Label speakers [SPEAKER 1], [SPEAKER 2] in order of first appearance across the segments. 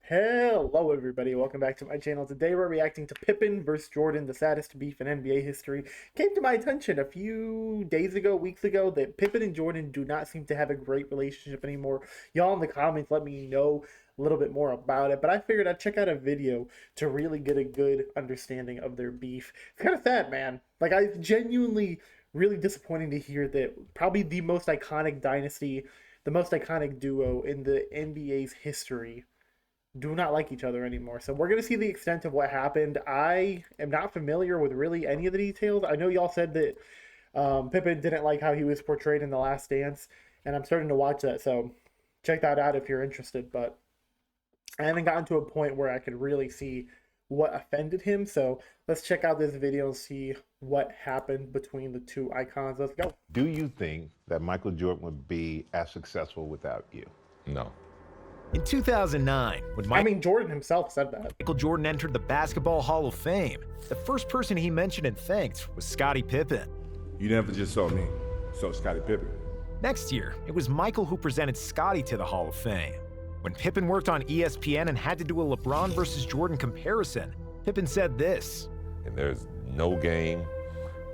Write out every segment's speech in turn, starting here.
[SPEAKER 1] Hello everybody, welcome back to my channel. Today we're reacting to Pippen versus Jordan, the saddest beef in NBA history. Came to my attention a few days ago, weeks ago, that Pippen and Jordan do not seem to have a great relationship anymore. Y'all in the comments let me know a little bit more about it, but I figured I'd check out a video to really get a good understanding of their beef. It's kind of sad, man. Like, I genuinely really disappointing to hear that probably the most iconic dynasty, the most iconic duo in the NBA's history do not like each other anymore. So we're going to see the extent of what happened. I am not familiar with really any of the details. I know y'all said that Pippen didn't like how he was portrayed in The Last Dance, and I'm starting to watch that. So check that out if you're interested. But I haven't gotten to a point where I could really see what offended him. So let's check out this video and see what happened between the two icons. Let's go.
[SPEAKER 2] Do you think that Michael Jordan would be as successful without you?
[SPEAKER 3] No.
[SPEAKER 4] In 2009, when
[SPEAKER 1] Jordan himself said that.
[SPEAKER 4] Michael Jordan entered the Basketball Hall of Fame, the first person he mentioned and thanked was Scottie Pippen.
[SPEAKER 3] You never just saw me, saw Scottie Pippen.
[SPEAKER 4] Next year, it was Michael who presented Scottie to the Hall of Fame. When Pippen worked on ESPN and had to do a LeBron versus Jordan comparison, Pippen said this.
[SPEAKER 5] And there's no game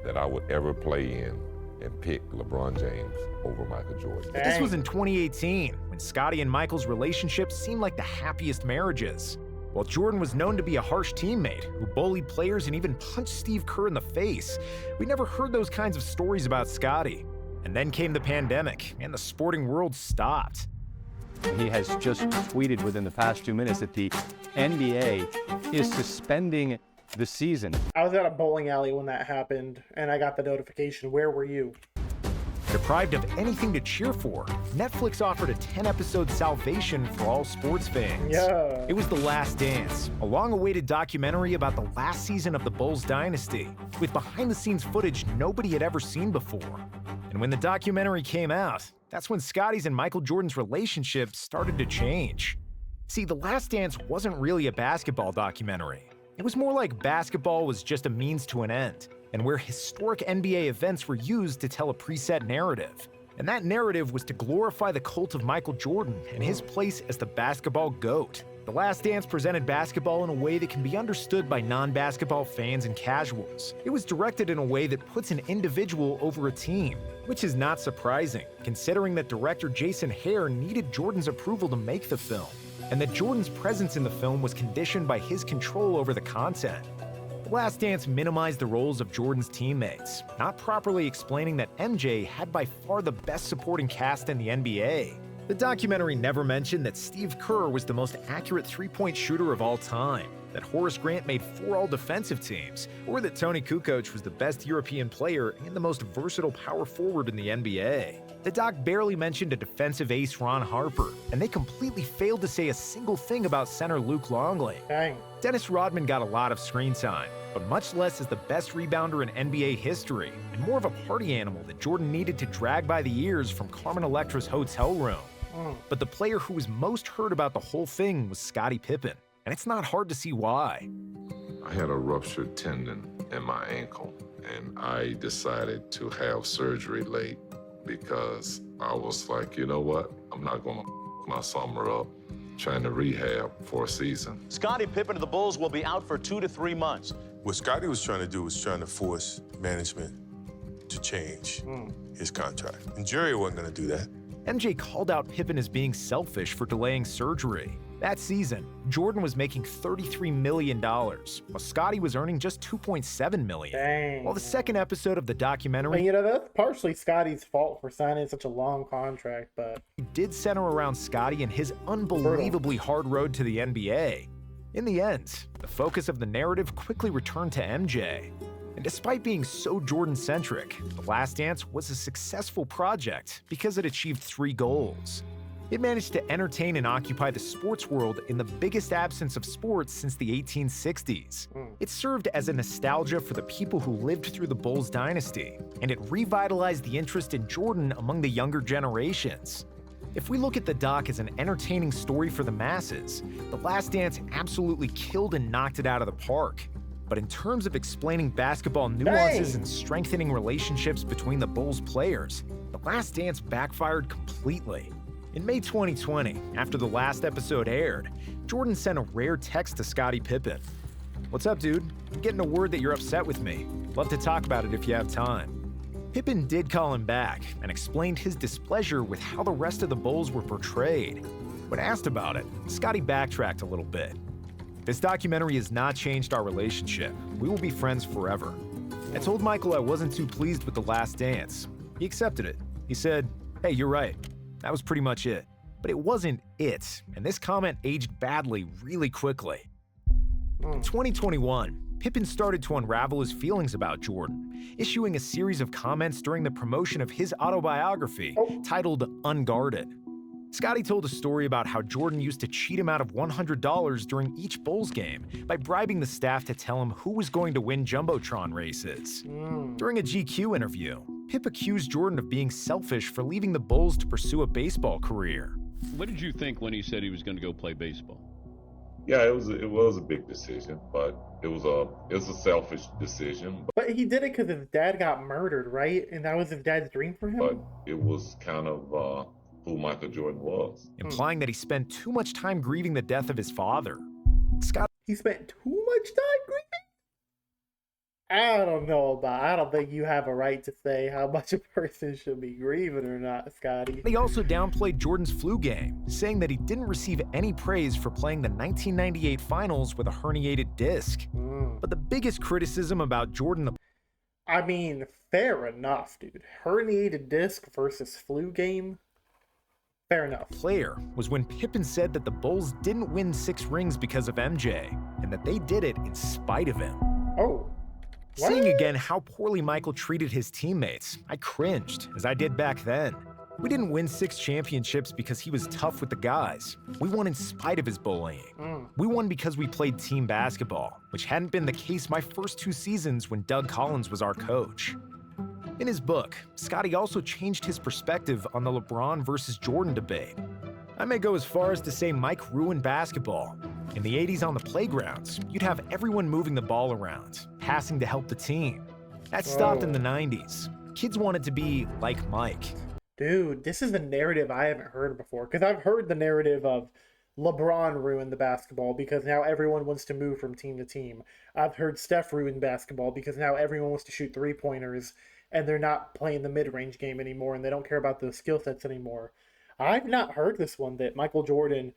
[SPEAKER 5] that I would ever play in and pick LeBron James over Michael Jordan.
[SPEAKER 4] But this was in 2018, when Scottie and Michael's relationship seemed like the happiest marriages. While Jordan was known to be a harsh teammate who bullied players and even punched Steve Kerr in the face, we never heard those kinds of stories about Scottie. And then came the pandemic, and the sporting world stopped.
[SPEAKER 6] He has just tweeted within the past 2 minutes that the NBA is suspending the season.
[SPEAKER 1] I was at a bowling alley when that happened, and I got the notification. Where were you?
[SPEAKER 4] Deprived of anything to cheer for, Netflix offered a 10-episode salvation for all sports fans.
[SPEAKER 1] Yeah.
[SPEAKER 4] It was The Last Dance, a long-awaited documentary about the last season of the Bulls dynasty, with behind-the-scenes footage nobody had ever seen before. And when the documentary came out, that's when Scottie's and Michael Jordan's relationship started to change. See, The Last Dance wasn't really a basketball documentary. It was more like basketball was just a means to an end, and where historic NBA events were used to tell a preset narrative. And that narrative was to glorify the cult of Michael Jordan and his place as the basketball GOAT. The Last Dance presented basketball in a way that can be understood by non-basketball fans and casuals. It was directed in a way that puts an individual over a team, which is not surprising, considering that director Jason Hare needed Jordan's approval to make the film, and that Jordan's presence in the film was conditioned by his control over the content. The Last Dance minimized the roles of Jordan's teammates, not properly explaining that MJ had by far the best supporting cast in the NBA. The documentary never mentioned that Steve Kerr was the most accurate three-point shooter of all time, that Horace Grant made 4 all-defensive teams, or that Tony Kukoc was the best European player and the most versatile power forward in the NBA. The doc barely mentioned a defensive ace Ron Harper, and they completely failed to say a single thing about center Luke Longley.
[SPEAKER 1] Dang.
[SPEAKER 4] Dennis Rodman got a lot of screen time, but much less as the best rebounder in NBA history, and more of a party animal that Jordan needed to drag by the ears from Carmen Electra's hotel room. But the player who was most heard about the whole thing was Scottie Pippen, and it's not hard to see why.
[SPEAKER 5] I had a ruptured tendon in my ankle, and I decided to have surgery late because I was like, you know what? I'm not gonna my summer up trying to rehab for a season.
[SPEAKER 7] Scottie Pippen of the Bulls will be out for 2 to 3 months.
[SPEAKER 8] What Scottie was trying to do was trying to force management to change his contract. And Jerry wasn't gonna do that.
[SPEAKER 4] MJ called out Pippen as being selfish for delaying surgery. That season, Jordan was making $33 million, while Scottie was earning just $2.7 million.
[SPEAKER 1] Dang.
[SPEAKER 4] While the second episode of the documentary,
[SPEAKER 1] And, that's partially Scottie's fault for signing such a long contract, but
[SPEAKER 4] did center around Scottie and his unbelievably hard road to the NBA. In the end, the focus of the narrative quickly returned to MJ. And despite being so Jordan-centric, The Last Dance was a successful project because it achieved 3 goals. It managed to entertain and occupy the sports world in the biggest absence of sports since the 1860s. It served as a nostalgia for the people who lived through the Bulls dynasty, and it revitalized the interest in Jordan among the younger generations. If we look at the doc as an entertaining story for the masses, The Last Dance absolutely killed and knocked it out of the park. But in terms of explaining basketball nuances and strengthening relationships between the Bulls players, The Last Dance backfired completely. In May 2020, after the last episode aired, Jordan sent a rare text to Scottie Pippen. "What's up, dude? I'm getting a word that you're upset with me. Love to talk about it if you have time." Pippen did call him back and explained his displeasure with how the rest of the Bulls were portrayed. When asked about it, Scottie backtracked a little bit. "This documentary has not changed our relationship. We will be friends forever. I told Michael I wasn't too pleased with The Last Dance. He accepted it. He said, 'Hey, you're right.' That was pretty much it. But it wasn't it, and this comment aged badly really quickly." In 2021, Pippen started to unravel his feelings about Jordan, issuing a series of comments during the promotion of his autobiography titled Unguarded. Scottie told a story about how Jordan used to cheat him out of $100 during each Bulls game by bribing the staff to tell him who was going to win Jumbotron races. During a GQ interview, Pip accused Jordan of being selfish for leaving the Bulls to pursue a baseball career.
[SPEAKER 9] What did you think when he said he was going to go play baseball?
[SPEAKER 5] Yeah, it was a big decision, but it was a selfish decision.
[SPEAKER 1] But he did it because his dad got murdered, right? And that was his dad's dream for him?
[SPEAKER 5] But it was kind of who Michael Jordan was.
[SPEAKER 4] Implying that he spent too much time grieving the death of his father.
[SPEAKER 1] He spent too much time grieving? I don't think you have a right to say how much a person should be grieving or not, Scottie.
[SPEAKER 4] He also downplayed Jordan's flu game, saying that he didn't receive any praise for playing the 1998 finals with a herniated disc. But the biggest criticism about Jordan...
[SPEAKER 1] I mean, fair enough, dude. Herniated disc versus flu game? Fair enough.
[SPEAKER 4] Player was when Pippen said that the Bulls didn't win 6 rings because of MJ, and that they did it in spite of him.
[SPEAKER 1] Oh. What?
[SPEAKER 4] Seeing again how poorly Michael treated his teammates, I cringed, as I did back then. We didn't win 6 championships because he was tough with the guys. We won in spite of his bullying. We won because we played team basketball, which hadn't been the case my first 2 seasons when Doug Collins was our coach. In his book, Scottie also changed his perspective on the LeBron versus Jordan debate. I may go as far as to say Mike ruined basketball. In the 80s on the playgrounds, you'd have everyone moving the ball around, passing to help the team. That stopped in the 90s. Kids wanted to be like Mike.
[SPEAKER 1] Dude, this is a narrative I haven't heard before, because I've heard the narrative of LeBron ruined the basketball because now everyone wants to move from team to team. I've heard Steph ruined basketball because now everyone wants to shoot 3-pointers and they're not playing the mid-range game anymore and they don't care about the skill sets anymore. I've not heard this one, that Michael Jordan,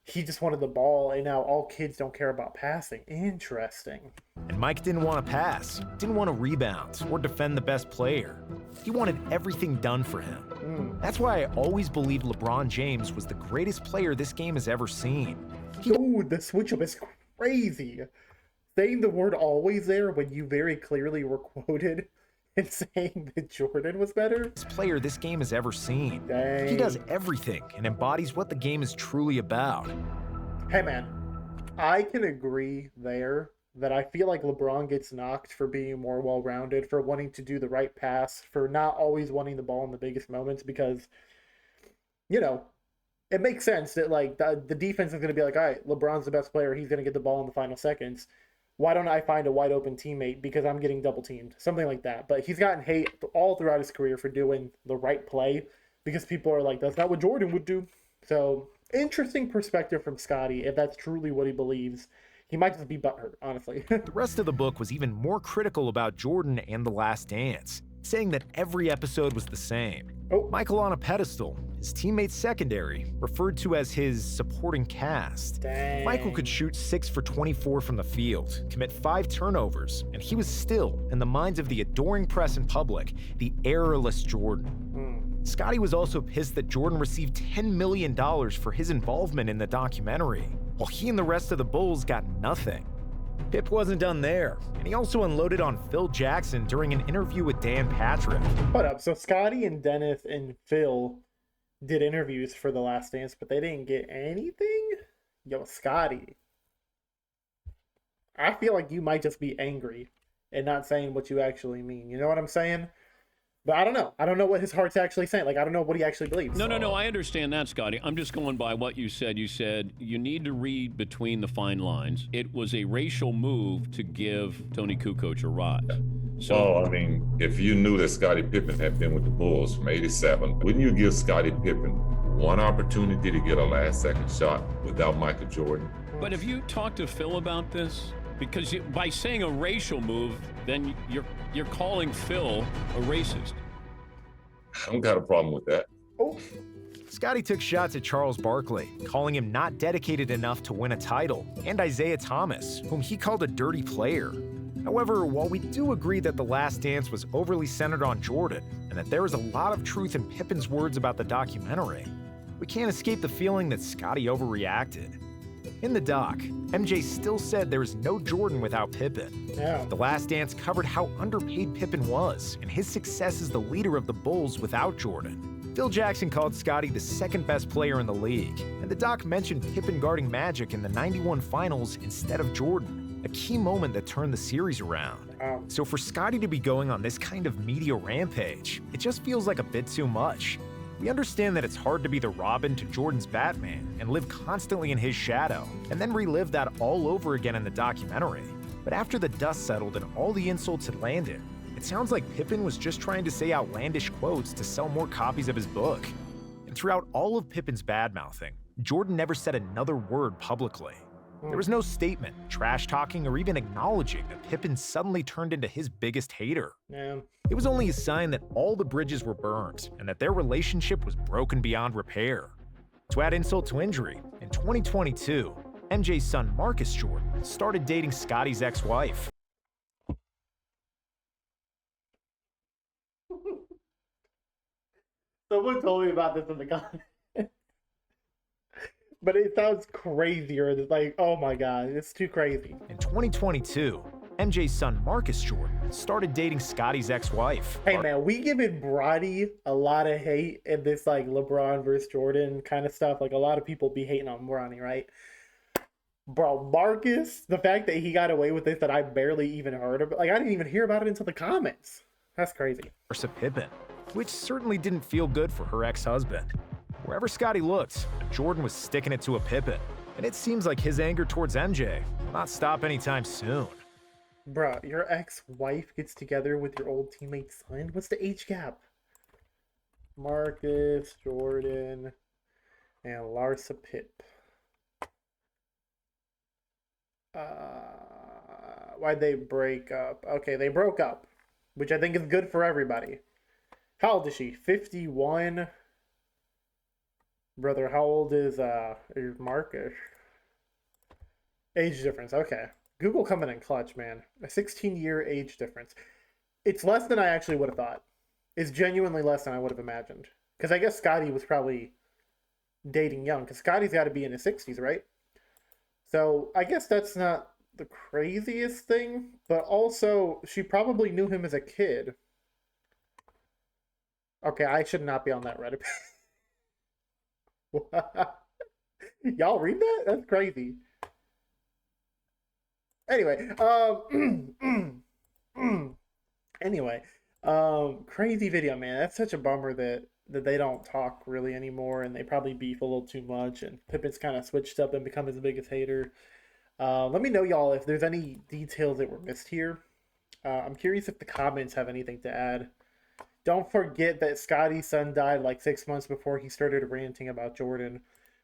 [SPEAKER 1] he just wanted the ball and now all kids don't care about passing. Interesting.
[SPEAKER 4] And Mike didn't want to pass, didn't want to rebound or defend the best player. He wanted everything done for him. That's why I always believed LeBron James was the greatest player this game has ever seen.
[SPEAKER 1] Dude, the switch up is crazy. Saying the word always there when you very clearly were quoted and saying that Jordan was better?
[SPEAKER 4] This player this game has ever seen.
[SPEAKER 1] Dang.
[SPEAKER 4] He does everything and embodies what the game is truly about.
[SPEAKER 1] Hey man, I can agree there that I feel like LeBron gets knocked for being more well-rounded, for wanting to do the right pass, for not always wanting the ball in the biggest moments, because, you know, it makes sense that, like, the defense is going to be like, all right, LeBron's the best player, he's going to get the ball in the final seconds. Why don't I find a wide-open teammate because I'm getting double-teamed? Something like that. But he's gotten hate all throughout his career for doing the right play because people are like, that's not what Jordan would do. So, interesting perspective from Scottie, if that's truly what he believes. He might just be butthurt, honestly.
[SPEAKER 4] The rest of the book was even more critical about Jordan and The Last Dance, saying that every episode was the same. Michael on a pedestal, his teammates secondary, referred to as his supporting cast.
[SPEAKER 1] Dang.
[SPEAKER 4] Michael could shoot 6 for 24 from the field, commit 5 turnovers, and he was still, in the minds of the adoring press and public, the errorless Jordan. Scottie was also pissed that Jordan received $10 million for his involvement in the documentary, while he and the rest of the Bulls got nothing. Pip wasn't done there, and he also unloaded on Phil Jackson during an interview with Dan Patrick.
[SPEAKER 1] Hold up, so Scottie and Dennis and Phil did interviews for The Last Dance, but they didn't get anything? Yo, Scottie, I feel like you might just be angry and not saying what you actually mean. You know what I'm saying? But I don't know. I don't know what his heart's actually saying. Like, I don't know what he actually believes.
[SPEAKER 9] No, I understand that, Scottie. I'm just going by what you said. You said you need to read between the fine lines. It was a racial move to give Tony Kukoc a rise. So,
[SPEAKER 5] Well, I mean, if you knew that Scottie Pippen had been with the Bulls from '87, wouldn't you give Scottie Pippen one opportunity to get a last-second shot without Michael Jordan.
[SPEAKER 9] But have you talked to Phil about this? Because by saying a racial move, then you're calling Phil a racist.
[SPEAKER 5] I don't got a problem with that.
[SPEAKER 1] Oh,
[SPEAKER 4] Scottie took shots at Charles Barkley, calling him not dedicated enough to win a title, and Isaiah Thomas, whom he called a dirty player. However, while we do agree that The Last Dance was overly centered on Jordan, and that there is a lot of truth in Pippen's words about the documentary, we can't escape the feeling that Scottie overreacted. In the doc, MJ still said there is no Jordan without Pippen.
[SPEAKER 1] yeah.
[SPEAKER 4] The Last Dance covered how underpaid Pippen was, and his success as the leader of the Bulls without Jordan. Phil Jackson called Scottie the second best player in the league, and the doc mentioned Pippen guarding Magic in the '91 finals instead of Jordan, a key moment that turned the series around.
[SPEAKER 1] Wow.
[SPEAKER 4] So for Scottie to be going on this kind of media rampage, it just feels like a bit too much. We understand that it's hard to be the Robin to Jordan's Batman and live constantly in his shadow, and then relive that all over again in the documentary. But after the dust settled and all the insults had landed, it sounds like Pippen was just trying to say outlandish quotes to sell more copies of his book. And throughout all of Pippen's badmouthing, Jordan never said another word publicly. There was no statement, trash talking, or even acknowledging that Pippen suddenly turned into his biggest hater.
[SPEAKER 1] Yeah.
[SPEAKER 4] It was only a sign that all the bridges were burned and that their relationship was broken beyond repair. To add insult to injury, in 2022, MJ's son Marcus Jordan started dating Scottie's ex-wife.
[SPEAKER 1] Someone told me about this in the comments. But it sounds crazier. It's like, oh my god, it's too crazy.
[SPEAKER 4] In 2022, MJ's son Marcus Jordan started dating Scottie's ex-wife.
[SPEAKER 1] Hey man, we giving Brody a lot of hate in this like LeBron versus Jordan kind of stuff. Like a lot of people be hating on Bronny, right? Bro, Marcus, the fact that he got away with this that I barely even heard of, like I didn't even hear about it until the comments. That's crazy.
[SPEAKER 4] Versus Pippen, which certainly didn't feel good for her ex-husband. Wherever Scottie looked, Jordan was sticking it to a Pippen, and it seems like his anger towards MJ will not stop anytime soon.
[SPEAKER 1] Bruh, your ex-wife gets together with your old teammate's son? What's the age gap? Marcus, Jordan, and Larsa Pip. Why'd they break up? Okay, they broke up, which I think is good for everybody. How old is she? 51? Brother, how old is Marcus? Age difference, okay. Google coming in clutch, man. A 16-year age difference. It's less than I actually would have thought. It's genuinely less than I would have imagined. Because I guess Scottie was probably dating young. Because Scottie's got to be in his 60s, right? So I guess that's not the craziest thing. But also, she probably knew him as a kid. Okay, I should not be on that Reddit. Y'all read that? That's crazy. Anyway, crazy video, man. That's such a bummer that they don't talk really anymore, and they probably beef a little too much, and Pippen's kind of switched up and become his biggest hater. Let me know, y'all, if there's any details that were missed here. I'm curious if the comments have anything to add. Don't forget that Scottie's son died like 6 months before he started ranting about Jordan.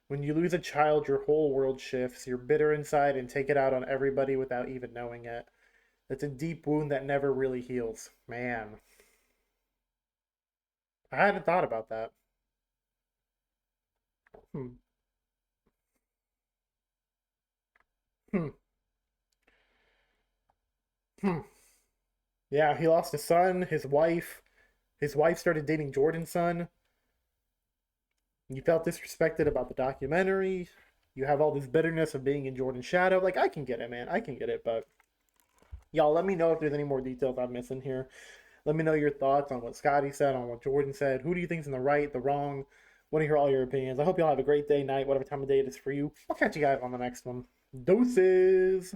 [SPEAKER 1] When you lose a child, your whole world shifts. You're bitter inside and take it out on everybody without even knowing it. That's a deep wound that never really heals. Man. I hadn't thought about that. Yeah, he lost a son, his wife. His wife started dating Jordan's son. You felt disrespected about the documentary. You have all this bitterness of being in Jordan's shadow. Like, I can get it, man. I can get it, but y'all, let me know if there's any more details I'm missing here. Let me know your thoughts on what Scottie said, on what Jordan said. Who do you think's in the right, the wrong? Want to hear all your opinions. I hope y'all have a great day, night, whatever time of day it is for you. I'll catch you guys on the next one. Deuces!